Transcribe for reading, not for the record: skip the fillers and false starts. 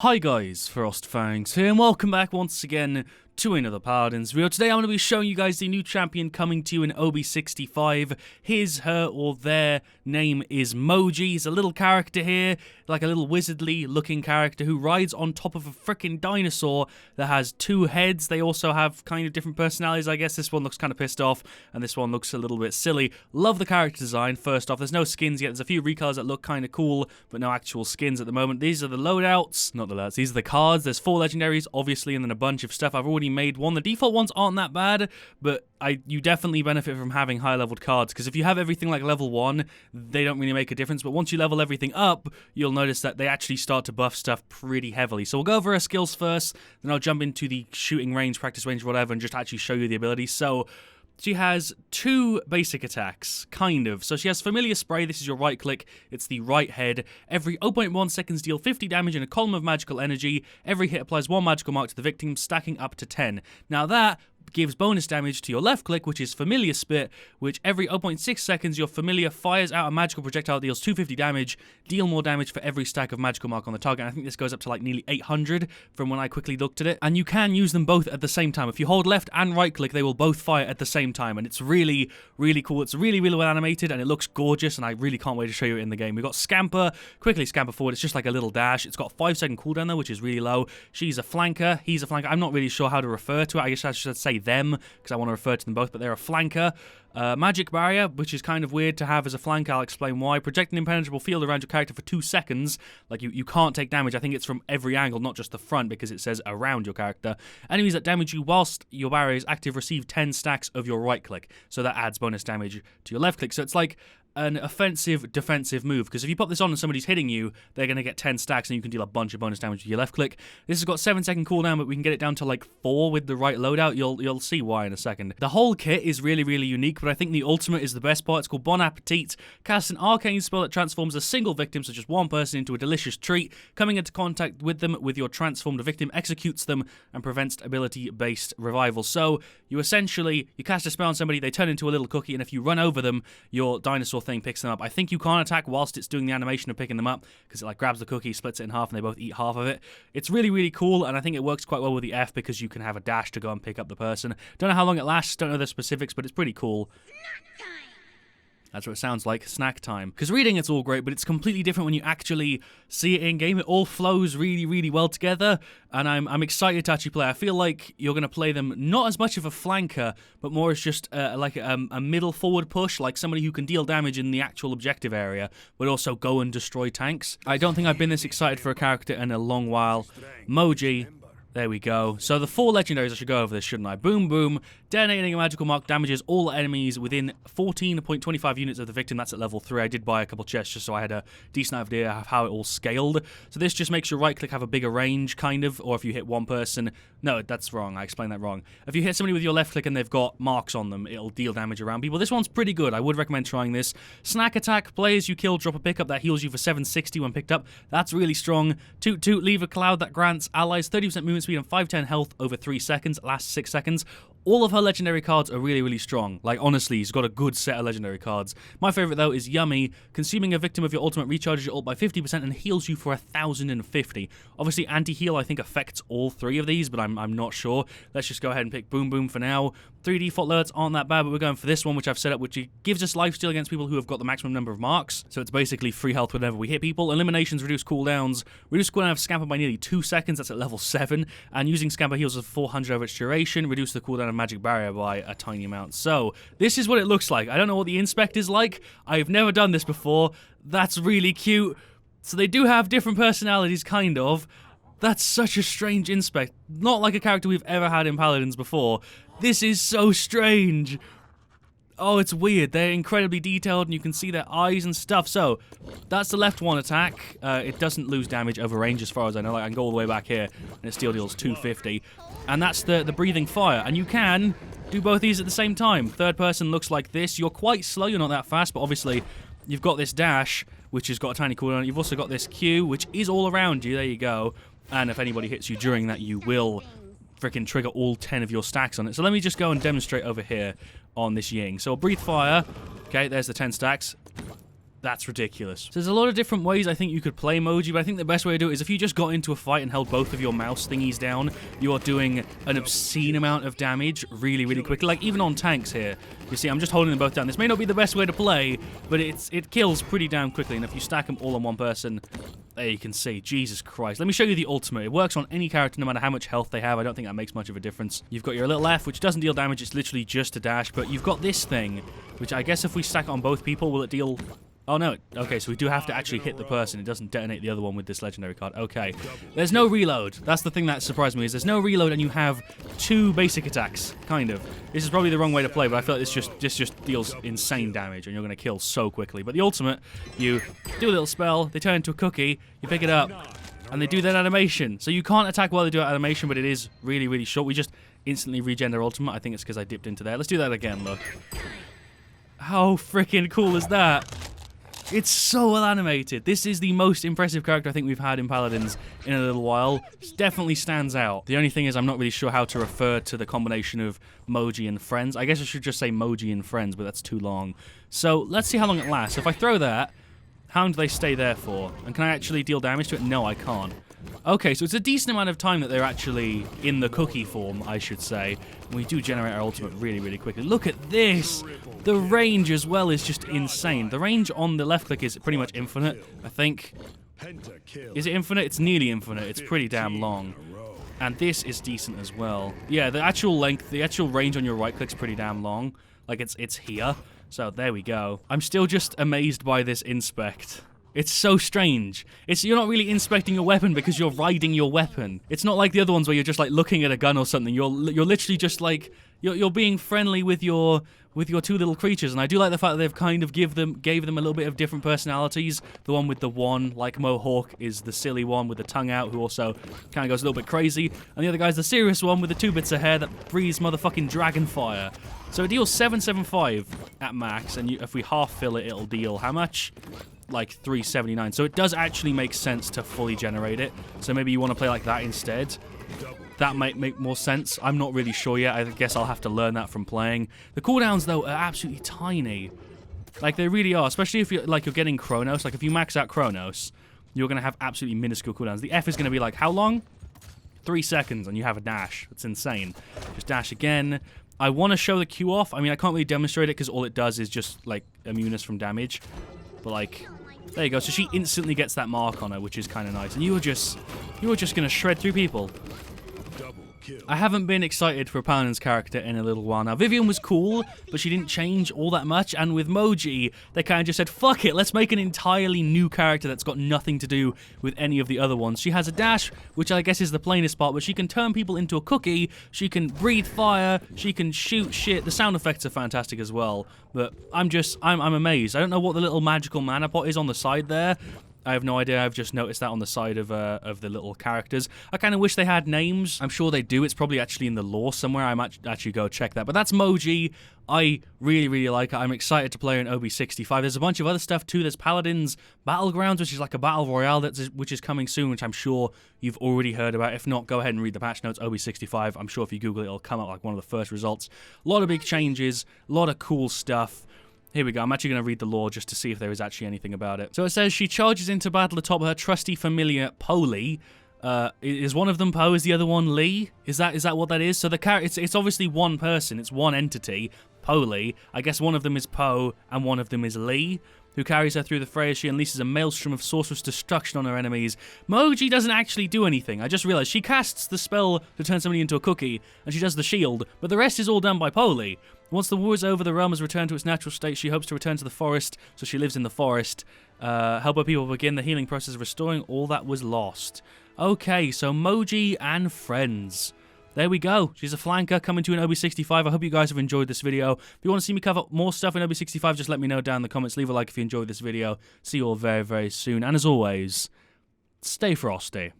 Hi guys, FrostFangs here, and welcome back once again to another Paladins video. Today I'm going to be showing you guys the new champion coming to you in OB65. His, her, or their name is Moji. He's a little character here, like a little wizardly looking character who rides on top of a freaking dinosaur that has two heads. They also have kind of different personalities, I guess. This one looks kind of pissed off, and this one looks a little bit silly. Love the character design, first off. There's no skins yet. There's a few recolors that look kind of cool, but no actual skins at the moment. These are the loadouts. Not the loadouts, these are the cards. There's 4 legendaries, obviously, and then a bunch of stuff. I've already made one. The default ones aren't that bad, but you definitely benefit from having high-leveled cards, because if you have everything like level 1, they don't really make a difference, but once you level everything up, you'll notice that they actually start to buff stuff pretty heavily. So we'll go over her skills first, then I'll jump into the shooting range, practice range, whatever, and just actually show you the abilities. So she has 2 basic attacks, kind of. So she has Familiar Spray. This is your right click. It's the right head. Every 0.1 seconds deal 50 damage in a column of magical energy. Every hit applies 1 magical mark to the victim, stacking up to 10. Now that gives bonus damage to your left click, which is Familiar Spit, which every 0.6 seconds your Familiar fires out a magical projectile that deals 250 damage, deal more damage for every stack of magical mark on the target. And I think this goes up to like nearly 800 from when I quickly looked at it. And you can use them both at the same time. If you hold left and right click, they will both fire at the same time, and it's really, really cool. It's really, really well animated, and it looks gorgeous, and I really can't wait to show you it in the game. We've got Scamper, quickly scamper forward. It's just like a little dash. It's got a 5-second cooldown though, which is really low. She's a flanker, he's a flanker. I'm not really sure how to refer to it. I guess I should say them, because I want to refer to them both, but they're a flanker. Magic Barrier, which is kind of weird to have as a flank. I'll explain why. Project an impenetrable field around your character for 2 seconds. Like, you can't take damage. I think it's from every angle, not just the front, because it says around your character. Enemies that damage you whilst your barrier is active receive 10 stacks of your right click. So that adds bonus damage to your left click. So it's like an offensive defensive move, because if you pop this on and somebody's hitting you, they're going to get 10 stacks and you can deal a bunch of bonus damage with your left click. This has got 7-second cooldown, but we can get it down to like 4 with the right loadout. You'll see why in a second. The whole kit is really, really unique, but I think the ultimate is the best part. It's called Bon Appetit. Cast an arcane spell that transforms a single victim, such as one person, into a delicious treat. Coming into contact with them with your transformed victim executes them and prevents ability-based revival. So you cast a spell on somebody, they turn into a little cookie, and if you run over them, your dinosaur thing picks them up. I think you can't attack whilst it's doing the animation of picking them up, because it like grabs the cookie, splits it in half, and they both eat half of it. It's really, really cool, and I think it works quite well with the F, because you can have a dash to go and pick up the person. Don't know how long it lasts, don't know the specifics, but it's pretty cool. That's what it sounds like, snack time. Because reading it's all great, but it's completely different when you actually see it in game. It all flows really, really well together, and I'm excited to actually play. I feel like you're going to play them not as much of a flanker, but more as just like a middle forward push, like somebody who can deal damage in the actual objective area, but also go and destroy tanks. I don't think I've been this excited for a character in a long while. Moji. There we go. So the 4 legendaries, I should go over this, shouldn't I? Boom, boom. Detonating a magical mark damages all enemies within 14.25 units of the victim. That's at level 3. I did buy a couple chests just so I had a decent idea of how it all scaled. So this just makes your right click have a bigger range, kind of. Or if you hit one person... No, that's wrong. I explained that wrong. If you hit somebody with your left click and they've got marks on them, it'll deal damage around people. This one's pretty good. I would recommend trying this. Snack attack. Players you kill drop a pickup that heals you for 760 when picked up. That's really strong. Toot toot. Leave a cloud that grants allies 30% movement speed and 510 health over 3 seconds. Lasts 6 seconds. All of her legendary cards are really, really strong. Like, honestly, she's got a good set of legendary cards. My favorite, though, is Yummy. Consuming a victim of your ultimate recharges your ult by 50% and heals you for 1,050. Obviously, anti-heal, I think, affects all 3 of these, but I'm not sure. Let's just go ahead and pick Boom Boom for now. 3 default alerts aren't that bad, but we're going for this one, which I've set up, which gives us lifesteal against people who have got the maximum number of marks. So it's basically free health whenever we hit people. Eliminations reduce cooldowns. Reduce cooldown of Scamper by nearly 2 seconds. That's at level 7. And using Scamper heals us 400 over its duration. Reduce the cooldown of Magic Barrier by a tiny amount. So this is what it looks like. I don't know what the inspect is like. I've never done this before. That's really cute. So they do have different personalities, kind of. That's such a strange inspect. Not like a character we've ever had in Paladins before. This is so strange. Oh, it's weird. They're incredibly detailed, and you can see their eyes and stuff. So, that's the left one attack. It doesn't lose damage over range as far as I know. Like, I can go all the way back here, and it still deals 250. And that's the breathing fire. And you can do both these at the same time. Third person looks like this. You're quite slow. You're not that fast, but obviously, you've got this dash, which has got a tiny cooldown. You've also got this Q, which is all around you. There you go. And if anybody hits you during that, you will freaking trigger all 10 of your stacks on it. So let me just go and demonstrate over here on this Ying. So I'll breathe fire. Okay, there's the 10 stacks. That's ridiculous. So there's a lot of different ways I think you could play Moji, but I think the best way to do it is if you just got into a fight and held both of your mouse thingies down, you are doing an obscene amount of damage really, really quickly. Like, even on tanks here, you see, I'm just holding them both down. This may not be the best way to play, but it kills pretty damn quickly, and if you stack them all on one person, there you can see. Jesus Christ. Let me show you the ultimate. It works on any character no matter how much health they have. I don't think that makes much of a difference. You've got your little F, which doesn't deal damage. It's literally just a dash, but you've got this thing, which I guess if we stack it on both people, will it deal... Oh, no. Okay, so we do have to actually hit the person. It doesn't detonate the other one with this legendary card. Okay. There's no reload. That's the thing that surprised me, is there's no reload and you have 2 basic attacks, kind of. This is probably the wrong way to play, but I feel like this just deals insane damage and you're going to kill so quickly. But the ultimate, you do a little spell, they turn into a cookie, you pick it up, and they do that animation. So you can't attack while they do that animation, but it is really, really short. We just instantly regen their ultimate. I think it's because I dipped into there. Let's do that again, look. How freaking cool is that? It's so well animated. This is the most impressive character I think we've had in Paladins in a little while. It definitely stands out. The only thing is I'm not really sure how to refer to the combination of Moji and Friends. I guess I should just say Moji and Friends, but that's too long. So let's see how long it lasts. If I throw that, how long do they stay there for? And can I actually deal damage to it? No, I can't. Okay, so it's a decent amount of time that they're actually in the cookie form, I should say. And we do generate our ultimate really, really quickly. Look at this! The range as well is just insane. The range on the left click is pretty much infinite, I think. Is it infinite? It's nearly infinite. It's pretty damn long. And this is decent as well. Yeah, the actual length, the actual range on your right click's pretty damn long. Like, it's here. So, there we go. I'm still just amazed by this inspect. It's so strange. You're not really inspecting your weapon because you're riding your weapon. It's not like the other ones where you're just like looking at a gun or something. You're literally just like you're being friendly with your 2 little creatures, and I do like the fact that they've kind of gave them a little bit of different personalities. The one with the one, like Mohawk, is the silly one with the tongue out, who also kind of goes a little bit crazy, and the other guy's the serious one with the 2 bits of hair that breathes motherfucking dragon fire. So it deals 775 at max, and if we half fill it, it'll deal how much? Like 379. So it does actually make sense to fully generate it. So maybe you want to play like that instead. That might make more sense. I'm not really sure yet. I guess I'll have to learn that from playing. The cooldowns, though, are absolutely tiny. Like, they really are. Especially if you're getting Chronos. Like, if you max out Chronos, you're going to have absolutely minuscule cooldowns. The F is going to be like, how long? 3 seconds, and you have a dash. It's insane. Just dash again. I want to show the Q off. I mean, I can't really demonstrate it because all it does is just, like, immune us from damage. But, like, there you go. So she instantly gets that mark on her, which is kind of nice. And you were just going to shred through people. I haven't been excited for a Paladin's character in a little while now. Vivian was cool, but she didn't change all that much. And with Moji, they kind of just said, fuck it, let's make an entirely new character that's got nothing to do with any of the other ones. She has a dash, which I guess is the plainest part, but she can turn people into a cookie, she can breathe fire, she can shoot shit. The sound effects are fantastic as well. But I'm amazed. I don't know what the little magical mana pot is on the side there. I have no idea. I've just noticed that on the side of the little characters. I kind of wish they had names. I'm sure they do. It's probably actually in the lore somewhere. I might actually go check that. But that's Moji. I really, really like it. I'm excited to play her in OB65. There's a bunch of other stuff too. There's Paladins Battlegrounds, which is like a battle royale which is coming soon, which I'm sure you've already heard about. If not, go ahead and read the patch notes. OB65. I'm sure if you Google it, it'll come up like one of the first results. A lot of big changes. A lot of cool stuff. Here we go. I'm actually going to read the lore just to see if there is actually anything about it. So it says, she charges into battle atop her trusty familiar, Poli. Is one of them Poe? Is the other one Lee? Is that what that is? So the character, it's obviously one person. It's one entity, Poli. I guess one of them is Poe and one of them is Lee, who carries her through the fray as she unleashes a maelstrom of sorcerous destruction on her enemies. Moji doesn't actually do anything. I just realized she casts the spell to turn somebody into a cookie, and she does the shield, but the rest is all done by Poli. Once the war is over, the realm has returned to its natural state. She hopes to return to the forest, so she lives in the forest. Help her people begin the healing process of restoring all that was lost. Okay, so Moji and friends. There we go. She's a flanker coming to an OB65. I hope you guys have enjoyed this video. If you want to see me cover more stuff in OB65, just let me know down in the comments. Leave a like if you enjoyed this video. See you all very, very soon. And as always, stay frosty.